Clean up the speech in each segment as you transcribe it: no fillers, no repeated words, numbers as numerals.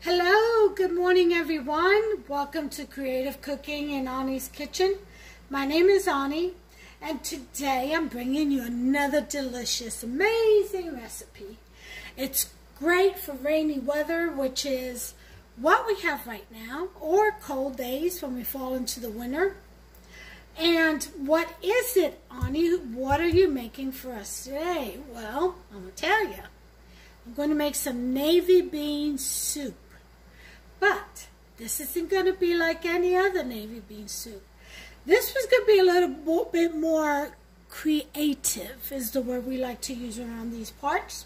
Hello, good morning everyone. Welcome to Creative Cooking in Ani's Kitchen. My name is Ani, and today I'm bringing you another delicious, amazing recipe. It's great for rainy weather, which is what we have right now, or cold days when we fall into the winter. And what is it, Ani? What are you making for us today? Well, I'm going to tell you. I'm going to make some navy bean soup. But this isn't going to be like any other navy bean soup. This was going to be a little bit more creative, is the word we like to use around these parts.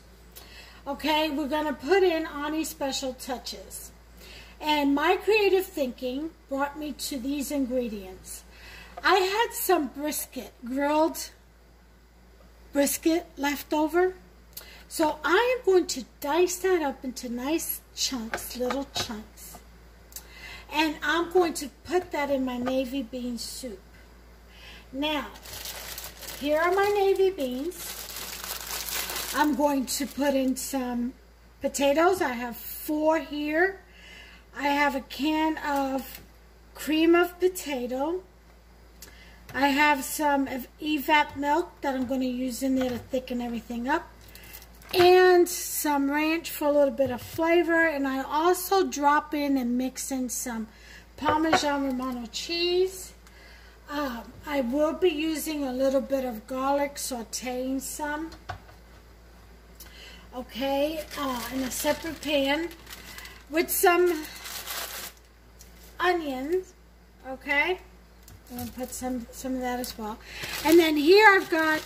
Okay, we're going to put in Ani's special touches. And my creative thinking brought me to these ingredients. I had some brisket, grilled brisket left over. So I am going to dice that up into nice chunks, little chunks. And I'm going to put that in my navy bean soup. Now, here are my navy beans. I'm going to put in some potatoes. I have 4 here. I have a can of cream of potato. I have some evap milk that I'm going to use in there to thicken everything up. And some ranch for a little bit of flavor. And I also drop in and mix in some Parmesan Romano cheese. I will be using a little bit of garlic, sauteing some. Okay, in a separate pan with some onions. Okay, I'm going to put some of that as well. And then here I've got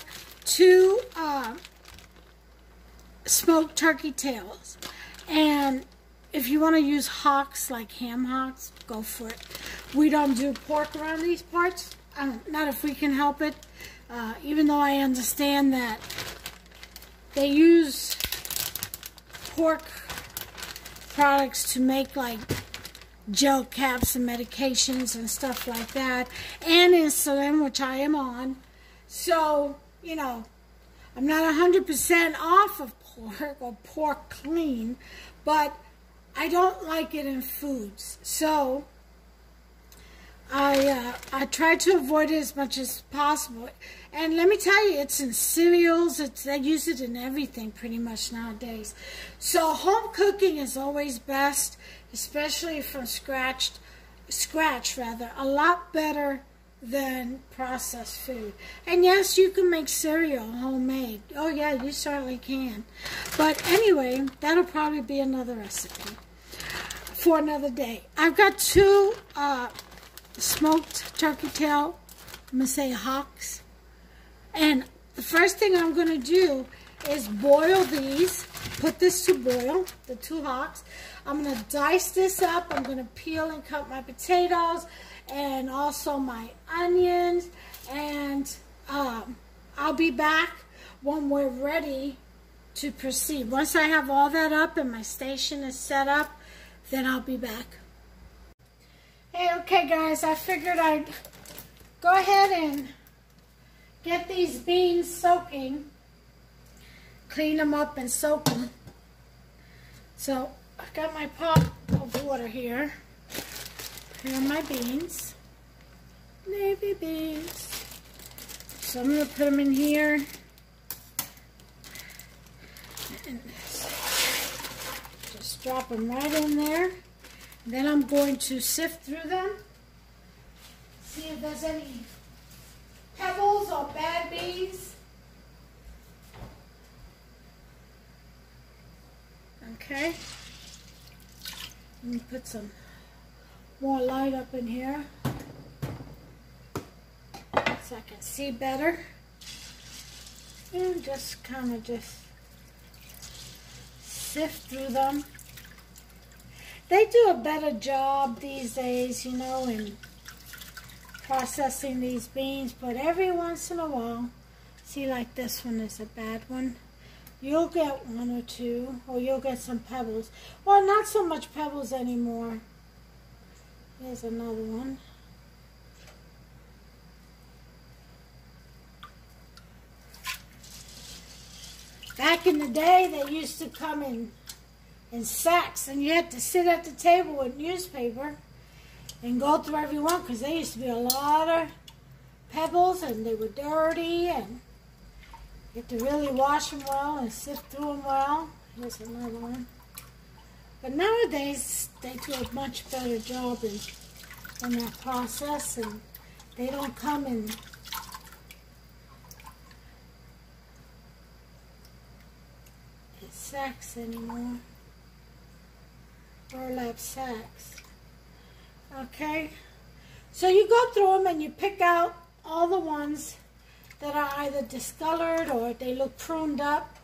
2 smoked turkey tails, and if you want to use hocks like ham hocks, go for it. We don't do pork around these parts, not if we can help it, even though I understand that they use pork products to make like gel caps and medications and stuff like that, and insulin, which I am on. So, you know, I'm not 100% off of pork or pork clean, but I don't like it in foods. So I try to avoid it as much as possible. And let me tell you, it's in cereals. They use it in everything pretty much nowadays. So home cooking is always best, especially from scratch rather. A lot better than processed food. And yes, you can make cereal homemade. Oh yeah, you certainly can. But anyway, that'll probably be another recipe for another day. I've got 2 smoked turkey tail, I'm going to say hocks. And the first thing I'm going to do is boil these, put this to boil, the 2 hocks. I'm going to dice this up. I'm going to peel and cut my potatoes and also my onions, and I'll be back when we're ready to proceed. Once I have all that up and my station is set up, then I'll be back. Hey, okay guys, I figured I'd go ahead and get these beans soaking, clean them up and soak them. So I've got my pot of water here. Here are my beans, navy beans. So I'm going to put them in here. And just drop them right in there. And then I'm going to sift through them. See if there's any pebbles or bad beans. Okay. Let me put some more light up in here so I can see better, and just kind of just sift through them. They do a better job these days, you know, in processing these beans, but every once in a while, see, like this one is a bad one, you'll get 1 or 2, or you'll get some pebbles. Well, not so much pebbles anymore. Here's another one. Back in the day, they used to come in in sacks, and you had to sit at the table with newspaper and go through every one, because there used to be a lot of pebbles and they were dirty, and you have to really wash them well and sift through them well. Here's another one. But nowadays they do a much better job in that process, and they don't come in sacks anymore. Burlap sacks. Okay, so you go through them and you pick out all the ones that are either discolored or they look pruned up.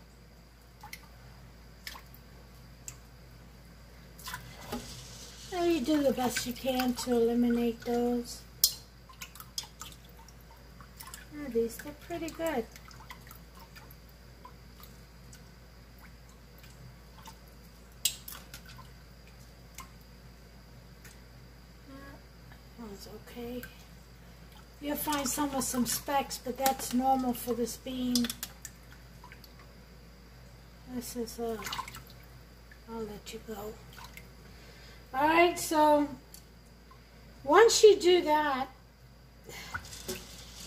And you do the best you can to eliminate those. These, they're pretty good. Okay, you'll find some with some specks, but that's normal for this bean. This is I'll let you go. Alright, so once you do that,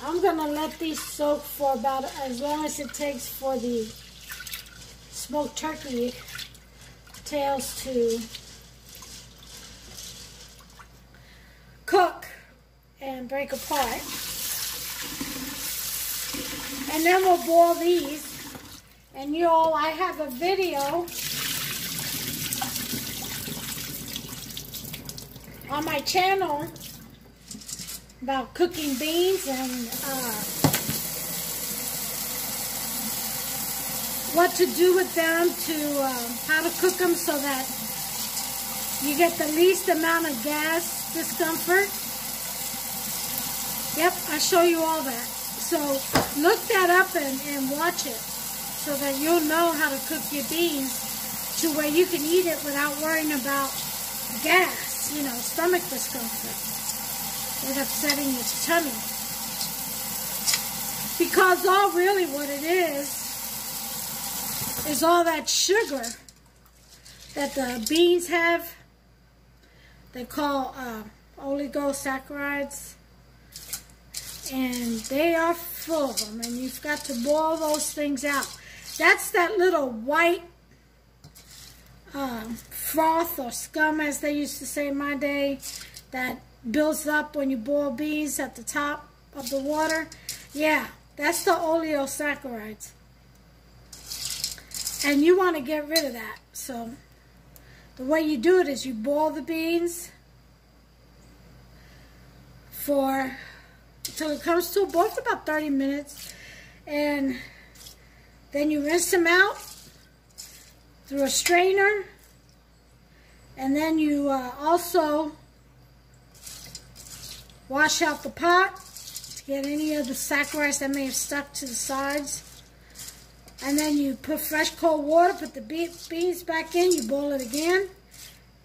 I'm gonna let these soak for about as long as it takes for the smoked turkey tails to cook and break apart. And then we'll boil these. And I have a video on my channel about cooking beans and what to do with them, how to cook them so that you get the least amount of gas discomfort. Yep, I'll show you all that. So look that up and watch it so that you'll know how to cook your beans to where you can eat it without worrying about gas, stomach discomfort, and upsetting your tummy. Because all really what it is all that sugar that the beans have. They call oligosaccharides, and they are full of them, and you've got to boil those things out. That's that little white froth or scum, as they used to say in my day, that builds up when you boil beans at the top of the water. Yeah, that's the oligosaccharides, and you want to get rid of that. So the way you do it is you boil the beans until it comes to a boil for about 30 minutes. And then you rinse them out through a strainer. And then you also wash out the pot to get any of the saccharides that may have stuck to the sides. And then you put fresh cold water, put the beans back in, you boil it again,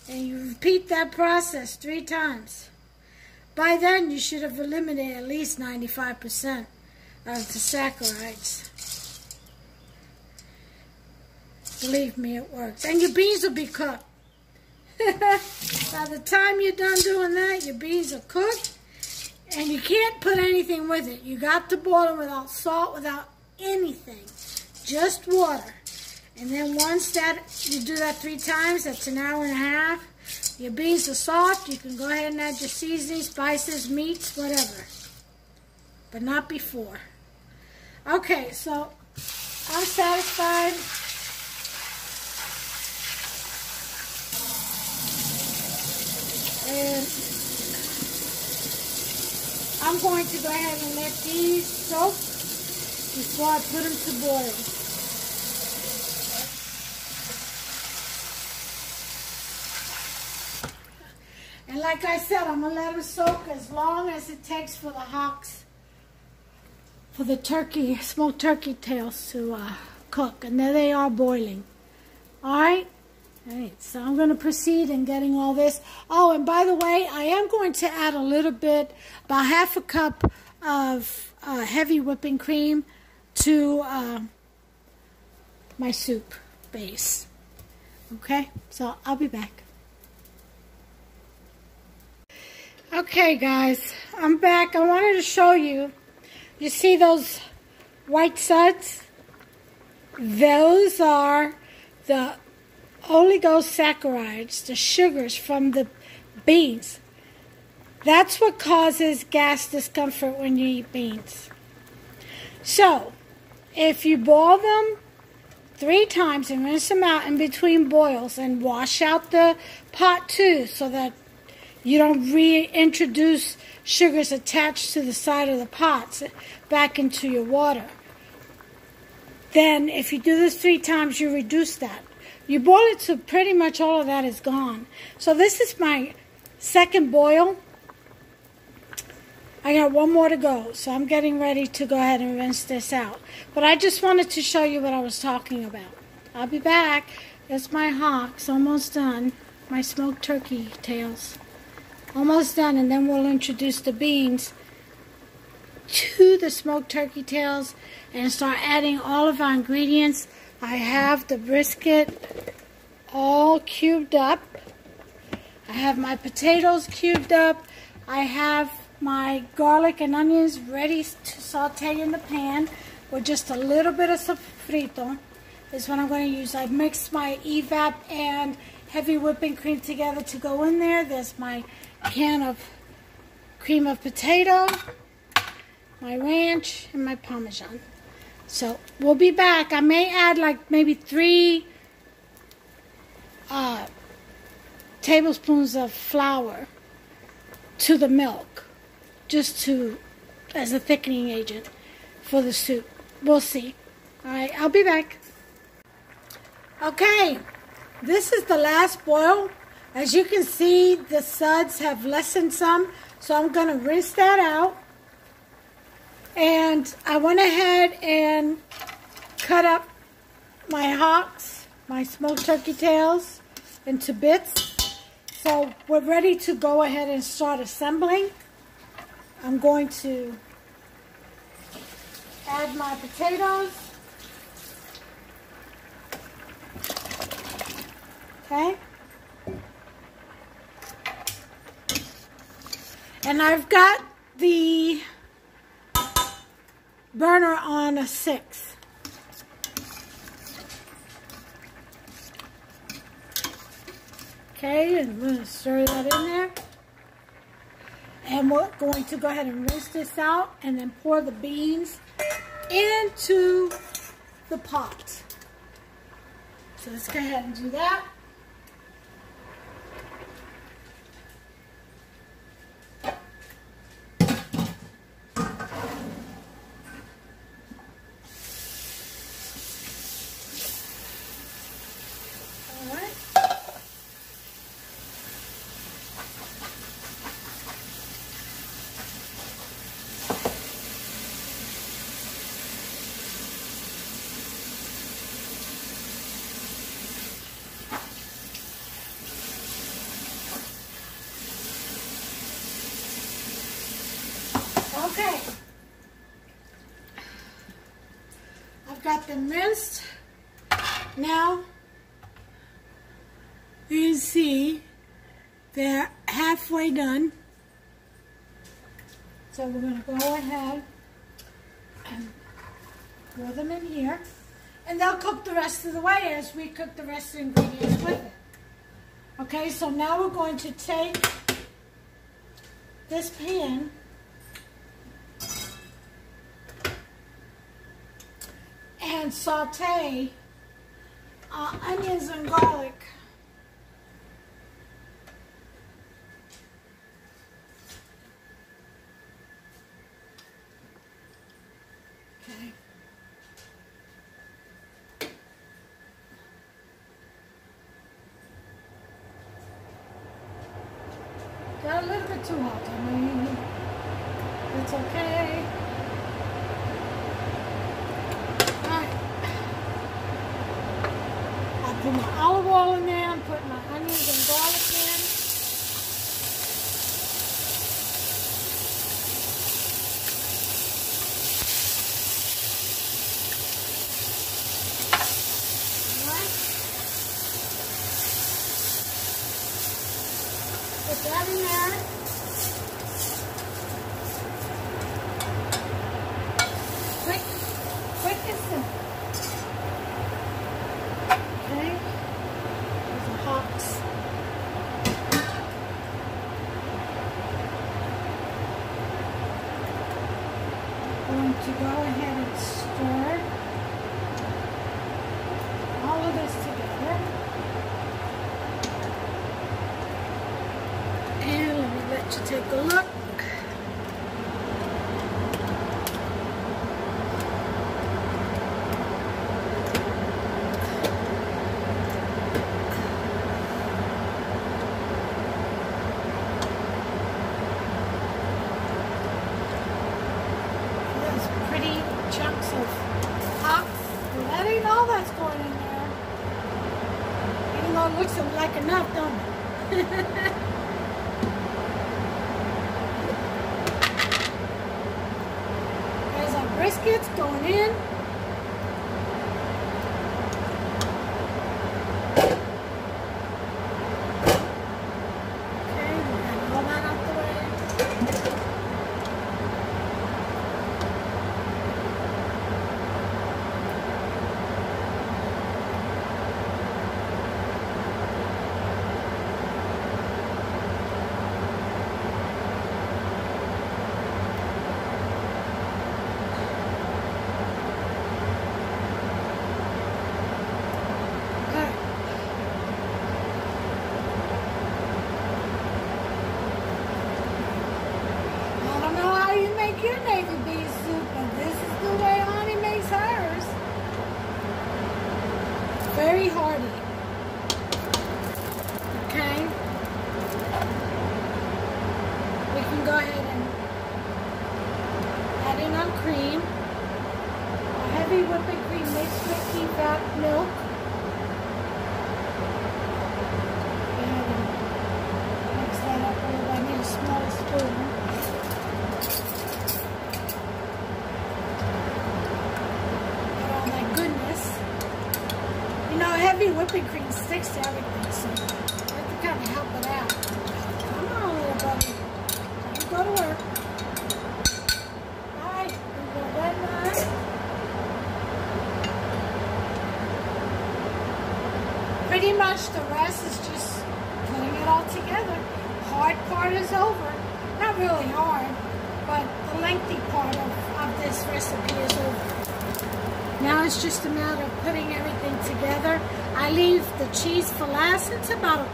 and you repeat that process 3 times. By then, you should have eliminated at least 95% of the saccharides. Believe me, it works. And your beans will be cooked. By the time you're done doing that, your beans are cooked, and you can't put anything with it. You got to boil them without salt, without anything. Just water. And then once you do that 3 times, that's an hour and a half. Your beans are soft. You can go ahead and add your seasoning, spices, meats, whatever. But not before. Okay, so I'm satisfied. And I'm going to go ahead and let these soak before I put them to boil. And like I said, I'm going to let them soak as long as it takes for the hocks, for the turkey, smoked turkey tails to cook. And there they are boiling. Alright? Alright, so I'm going to proceed in getting all this. Oh, and by the way, I am going to add a little bit, about half a cup of heavy whipping cream to my soup base. Okay, so I'll be back. Okay guys, I'm back. I wanted to show you, you see those white suds? Those are the oligosaccharides, the sugars from the beans. That's what causes gas discomfort when you eat beans. So, if you boil them 3 times and rinse them out in between boils and wash out the pot too so that you don't reintroduce sugars attached to the side of the pots back into your water. Then if you do this 3 times, you reduce that. You boil it so pretty much all of that is gone. So this is my second boil. I got 1 more to go, so I'm getting ready to go ahead and rinse this out. But I just wanted to show you what I was talking about. I'll be back. It's my hocks, almost done. My smoked turkey tails. Almost done, and then we'll introduce the beans to the smoked turkey tails and start adding all of our ingredients. I have the brisket all cubed up. I have my potatoes cubed up. I have my garlic and onions ready to saute in the pan with just a little bit of sofrito is what I'm going to use. I've mixed my evap and heavy whipping cream together to go in there. There's my can of cream of potato, my ranch, and my Parmesan. So we'll be back. I may add like maybe 3 tablespoons of flour to the milk, just as a thickening agent for the soup. We'll see. All right, I'll be back. Okay, this is the last boil. As you can see, the suds have lessened some, so I'm going to rinse that out. And I went ahead and cut up my hocks, my smoked turkey tails, into bits. So we're ready to go ahead and start assembling. I'm going to add my potatoes. Okay. And I've got the burner on a 6. Okay, and we're going to stir that in there. And we're going to go ahead and rinse this out and then pour the beans into the pot. So let's go ahead and do that. Okay, I've got them rinsed. Now, you can see they're halfway done. So we're going to go ahead and pour them in here. And they'll cook the rest of the way as we cook the rest of the ingredients with it. Okay, so now we're going to take this pan and saute onions and garlic. Okay. Got a little bit too hot, I mean, it's okay. Put my olive oil in there, I'm putting my onions and garlic in. Alright. going to go ahead and stir all of this together. And let me let you take a look. Chunks of ox. That ain't all that's going in there. Even though it looks like enough, don't it? There's our briskets going in. Okay, we got all that out the way. Your navy bean soup, but this is the way Honey makes hers. Very hearty. Okay. We can go ahead and add in our cream. Our heavy whipping cream mixed with deep fat milk. And mix that up a little. I need a small spoon. Heavy whipping cream sticks to everything, so I have to kind of help it out. Come on, little buddy. Don't go to work. Alright, we go that line. Pretty much the rest is just putting it all together. Hard part is over. Not really hard, but the lengthy part of this recipe is over. Now it's just a matter of putting everything together. I leave the cheese for last. It's about,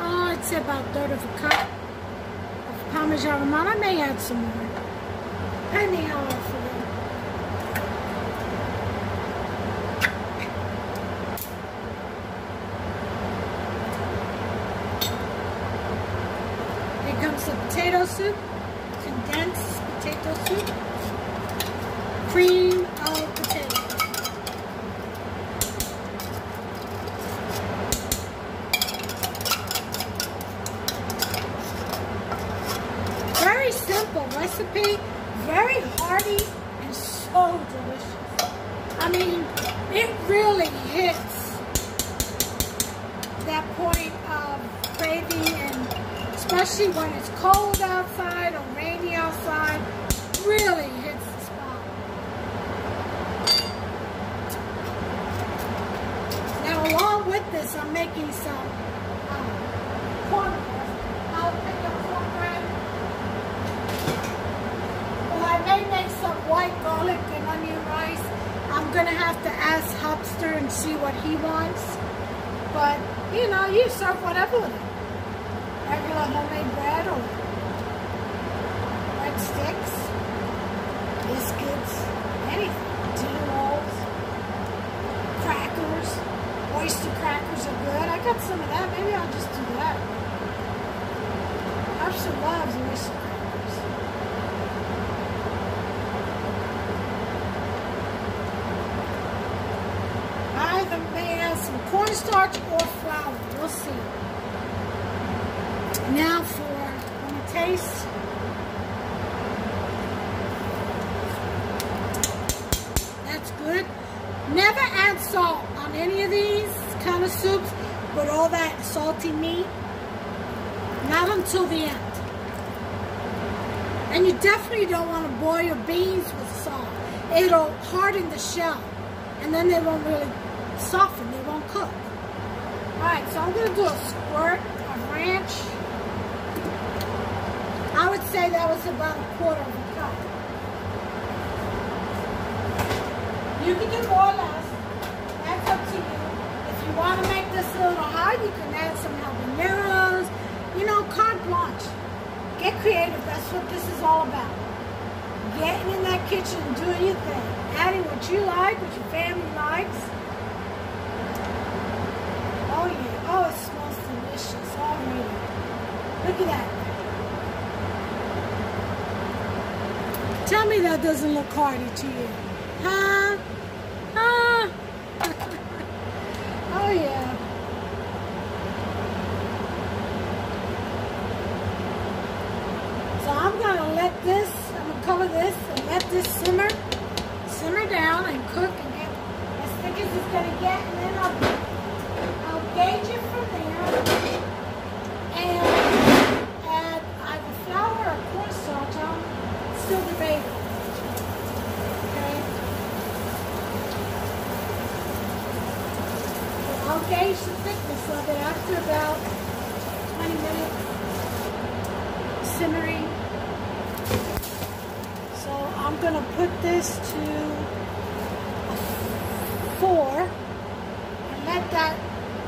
I'd say about a third of a cup of Parmesan Romano. I may add some more, depending how I feel. Here comes the potato soup, condensed potato soup, cream of potato. Very simple recipe, very hearty, and so delicious. I mean, it really hits that point of craving, and especially when it's cold outside or rainy outside, really hits the spot. Now, along with this, I'm making some cornbread. I'll pick up some bread. I may make some white garlic and onion rice. I'm going to have to ask Hubster and see what he wants. But, you know, you serve whatever with it. Regular homemade bread or breadsticks, biscuits, anything. Tea rolls, crackers, oyster crackers are good. I got some of that. Maybe I'll just do that. Hubster loves oyster crackers. I may add some cornstarch or flour. We'll see. Now for the taste. That's good. Never add salt on any of these kind of soups with all that salty meat. Not until the end. And you definitely don't want to boil your beans with salt. It'll harden the shell. And then they won't really soften, they won't cook. Alright, so I'm going to do a squirt of ranch. I would say that was about a quarter of a cup. You can do more or less. That's up to you. If you want to make this a little hard, you can add some habaneros. You know, carte blanche. Get creative. That's what this is all about. Getting in that kitchen and doing your thing. Adding what you like, what your family likes. Oh yeah. Oh, it smells delicious already. Look at that. Tell me that doesn't look hearty to you. Huh? Huh? Oh yeah. So I'm gonna let this, I'm gonna cover this and let this simmer down and cook and get as thick as it's gonna get, and then I'll gauge it from there and add either flour or cornstarch. I'm still debating. Okay. So I'll gauge the thickness of it after about 20 minutes simmering. So I'm going to put this to a 4 and let that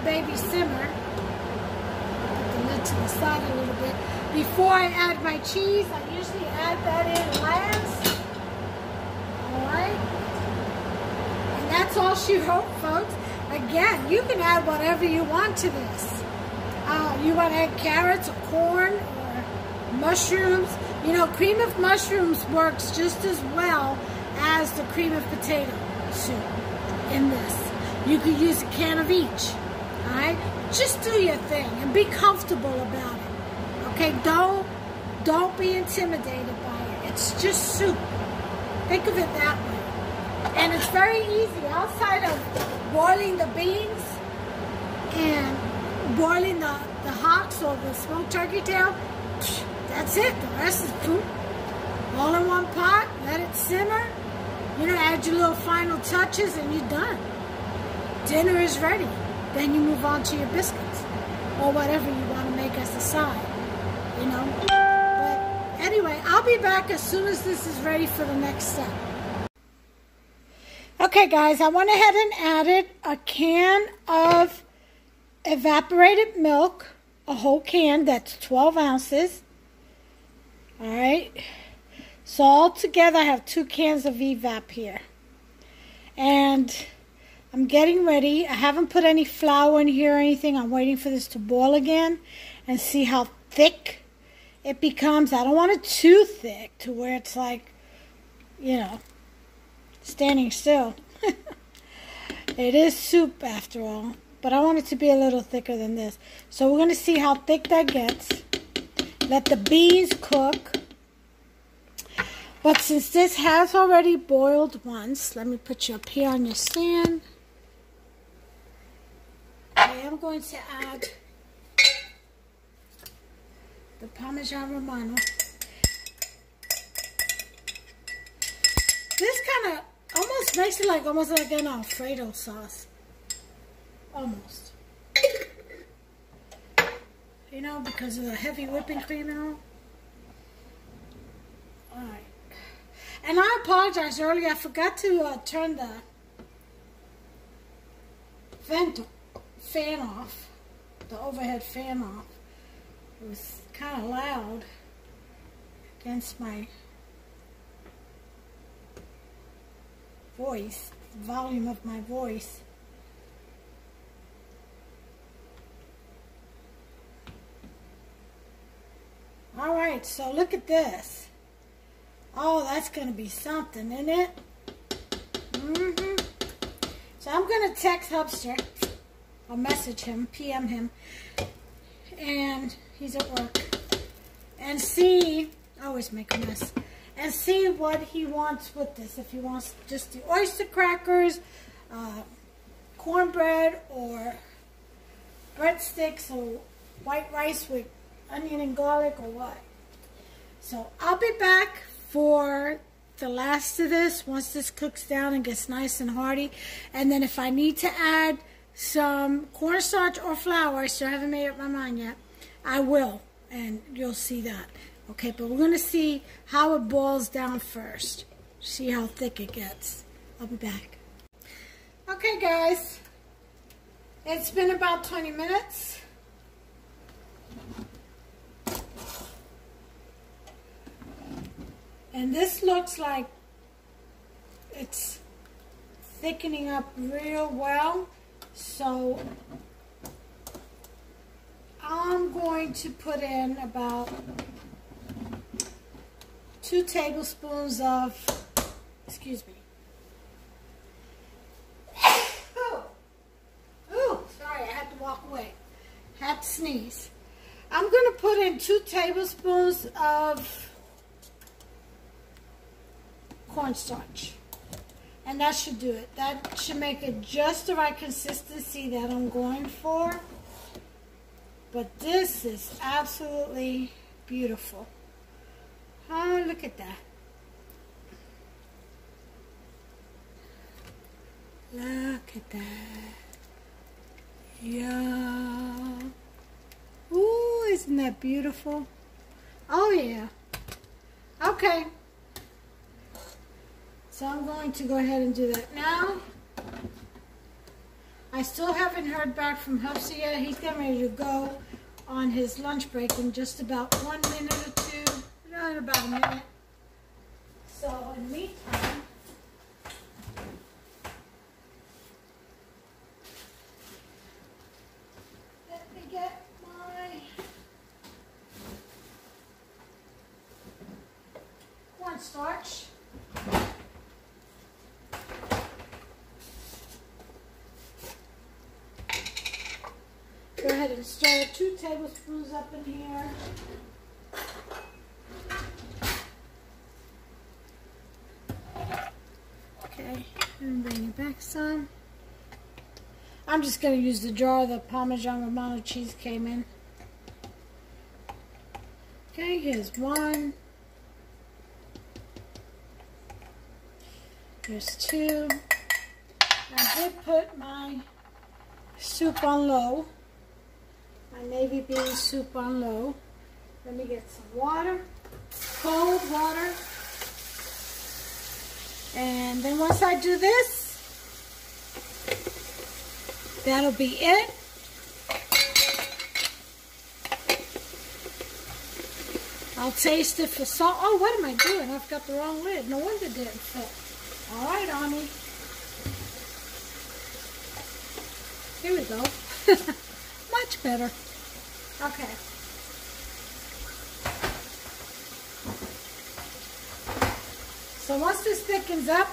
baby simmer. Put the lid to the side a little bit. Before I add my cheese, I usually add that in last. Alright? And that's all she wrote, folks. Again, you can add whatever you want to this. You want to add carrots or corn or mushrooms. You know, cream of mushrooms works just as well as the cream of potato soup in this. You could use a can of each. Alright? Just do your thing and be comfortable about it. Okay? Don't be intimidated by it. It's just soup. Think of it that way. And it's very easy. Outside of boiling the beans and boiling the hocks or the smoked turkey tail, that's it. The rest is poop. All in one pot. Let it simmer. You know, add your little final touches and you're done. Dinner is ready. Then you move on to your biscuits or whatever you want to make as a side. You know. But anyway, I'll be back as soon as this is ready for the next step. Okay, guys, I went ahead and added a can of evaporated milk, a whole can, that's 12 ounces. All right. So all together, I have 2 cans of evap here. And I'm getting ready. I haven't put any flour in here or anything. I'm waiting for this to boil again and see how thick it becomes. I don't want it too thick to where it's like, you know, standing still. It is soup after all, but I want it to be a little thicker than this. So we're going to see how thick that gets. Let the beans cook. But since this has already boiled once, let me put you up here on your stand. I am going to add the Parmesan Romano. This kind of almost makes it like almost like an Alfredo sauce. Almost. You know, because of the heavy whipping cream and all. Alright. And I apologize earlier. I forgot to turn the fan off. The overhead fan off. It was kind of loud against my voice, the volume of my voice. Alright, so look at this. Oh, that's going to be something, isn't it? So I'm going to text Hubster. I'll message him, PM him. And he's at work. And see, I always make a mess. And see what he wants with this. If he wants just the oyster crackers, cornbread, or breadsticks, or white rice with onion and garlic, or what. So I'll be back for the last of this once this cooks down and gets nice and hearty. And then if I need to add some cornstarch or flour, I still haven't made up my mind yet, I will. And you'll see that. Okay, but we're going to see how it boils down first. See how thick it gets. I'll be back. Okay, guys, it's been about 20 minutes. And this looks like it's thickening up real well. So I'm going to put in about 2 tablespoons of, excuse me. Oh, sorry, I had to walk away. Had to sneeze. I'm going to put in 2 tablespoons of cornstarch. And that should do it. That should make it just the right consistency that I'm going for. But this is absolutely beautiful. Oh, look at that. Look at that. Yeah. Ooh, isn't that beautiful? Oh, yeah. Okay. So I'm going to go ahead and do that now. I still haven't heard back from Hufsy yet. He's getting ready to go on his lunch break in just about 1 minute or 2. No, in about a minute. So in the meantime, let me get my cornstarch. Go ahead and stir 2 tablespoons up in here. Okay, and bring it back some. I'm just going to use the jar the Parmesan Romano cheese came in. Okay, here's 1. Here's 2. I did put my soup on low. My navy bean soup on low. Let me get some water, cold water. And then once I do this, that'll be it. I'll taste it for salt. Oh, what am I doing? I've got the wrong lid. No wonder it didn't fit. All right, Ani. Here we go. Much better. Okay. So once this thickens up,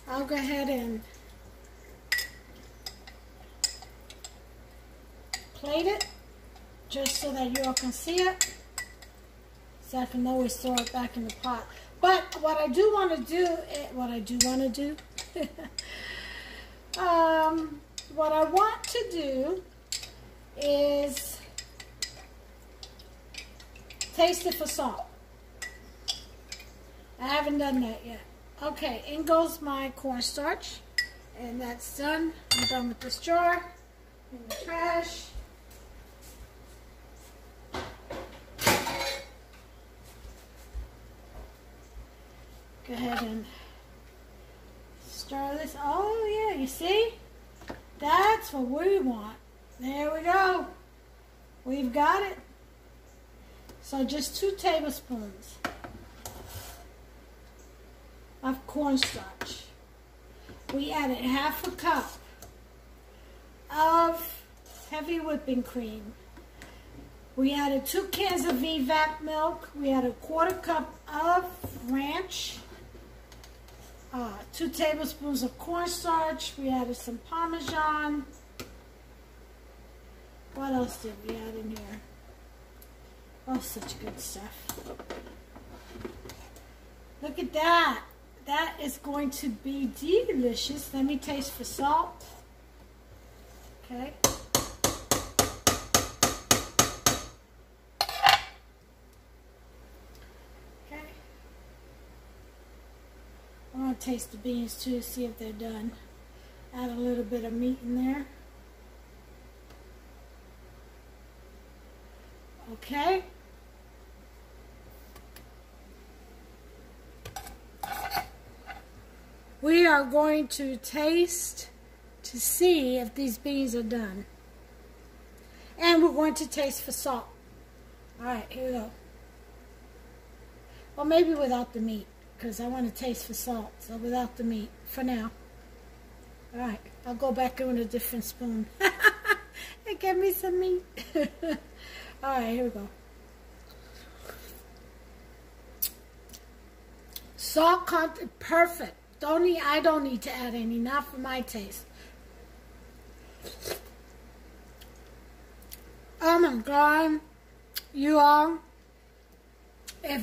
I'll go ahead and plate it just so that you all can see it. So I can always throw it back in the pot. But what I do want to do, what I want to do is taste it for salt. I haven't done that yet. Okay, in goes my cornstarch, and that's done. I'm done with this jar. In the trash. Go ahead and stir this. Oh yeah, you see? That's what we want. There we go. We've got it. So just 2 tablespoons of cornstarch. We added 1/2 cup of heavy whipping cream. We added 2 cans of VVAP milk. We added 1/4 cup of ranch. 2 tablespoons of cornstarch. We added some Parmesan. What else did we add in here? Oh, such good stuff. Look at that. That is going to be delicious. Let me taste for salt. Okay. Okay. I want to taste the beans too, see if they're done. Add a little bit of meat in there. Okay. we are going to taste to see if these beans are done. And we're going to taste for salt. Alright, here we go. Well, maybe without the meat, because I want to taste for salt. So without the meat, for now. Alright, I'll go back in with a different spoon. And get me some meat. Alright, here we go. Salt content, perfect. I don't need to add any, not for my taste. Oh my God, you all, if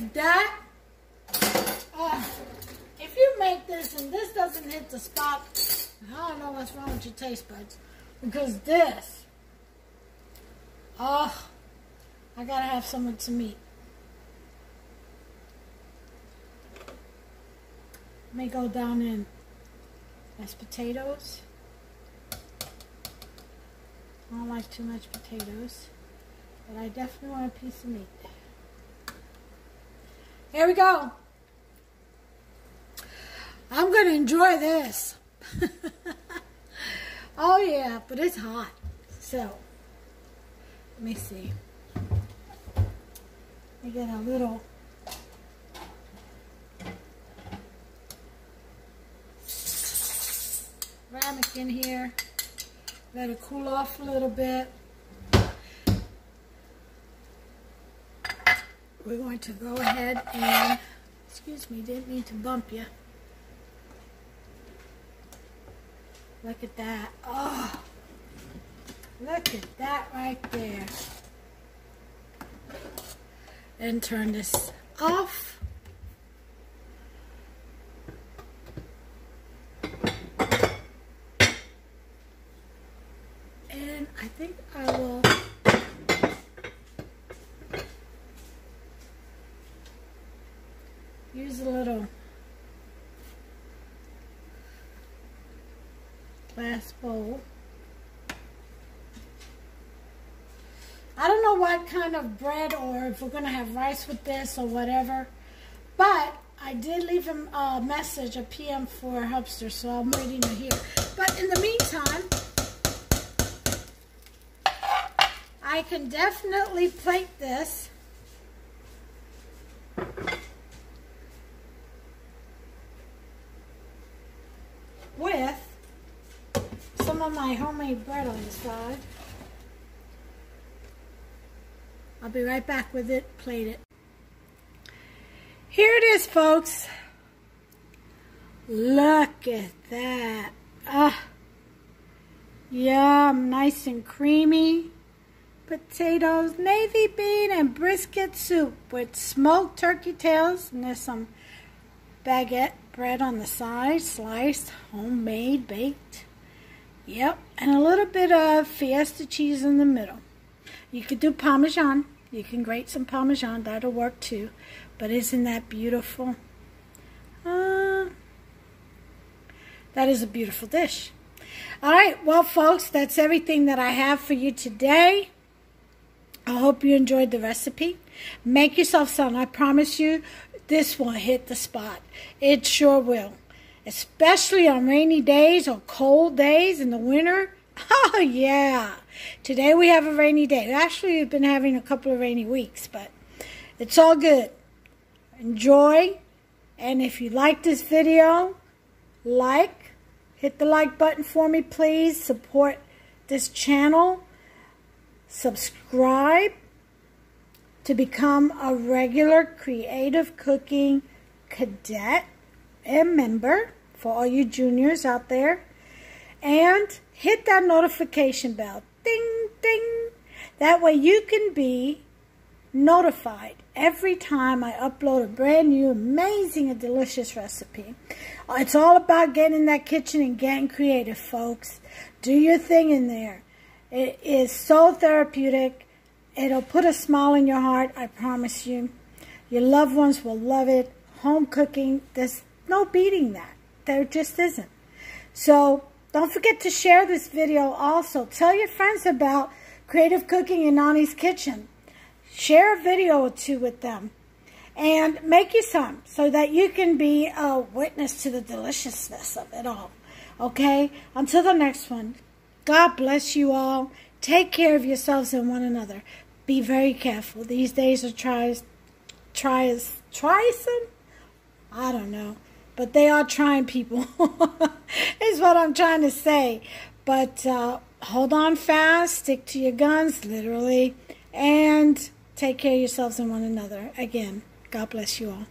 you make this and this doesn't hit the spot, I don't know what's wrong with your taste buds, because this, oh, I gotta have some with some meat. Let me go down in mashed potatoes. I don't like too much potatoes, but I definitely want a piece of meat. Here we go. I'm going to enjoy this. Oh yeah, but it's hot. So, let me see. I get a little ramekin in here. Let it cool off a little bit. We're going to go ahead and, excuse me, didn't mean to bump you. Look at that. Oh, look at that right there. And turn this off. And I think I will use a little glass bowl. I don't know what kind of bread, or if we're going to have rice with this or whatever, but I did leave him a message, a PM for Hubster, so I'm waiting to hear. But in the meantime, I can definitely plate this with some of my homemade bread on the side. I'll be right back with it, plate it. Here it is, folks. Look at that. Ah, yum, nice and creamy. Potatoes, navy bean, and brisket soup with smoked turkey tails. And there's some baguette bread on the side, sliced, homemade, baked. Yep, and a little bit of Fiesta cheese in the middle. You could do Parmesan. You can grate some Parmesan. That'll work too. But isn't that beautiful? That is a beautiful dish. All right, well, folks, that's everything that I have for you today. I hope you enjoyed the recipe. Make yourself some. I promise you, this will hit the spot. It sure will. Especially on rainy days or cold days in the winter. Oh, yeah. Today we have a rainy day. Actually, we've been having a couple of rainy weeks, but it's all good. Enjoy. And if you like this video, hit the like button for me, please. Support this channel. Subscribe to become a regular Creative Cooking cadet and member for all you juniors out there. And hit that notification bell. Ding, ding. That way you can be notified every time I upload a brand new, amazing, and delicious recipe. It's all about getting in that kitchen and getting creative, folks. Do your thing in there. It is so therapeutic. It'll put a smile in your heart, I promise you. Your loved ones will love it. Home cooking, there's no beating that. There just isn't. So don't forget to share this video also. Tell your friends about Creative Cooking in Nani's Kitchen. Share a video or two with them. and make you some so that you can be a witness to the deliciousness of it all. Okay? Until the next one, God bless you all. Take care of yourselves and one another. Be very careful. These days are trying. I don't know. But they are trying people. Is what I'm trying to say. But hold on fast. Stick to your guns, literally. And take care of yourselves and one another. Again, God bless you all.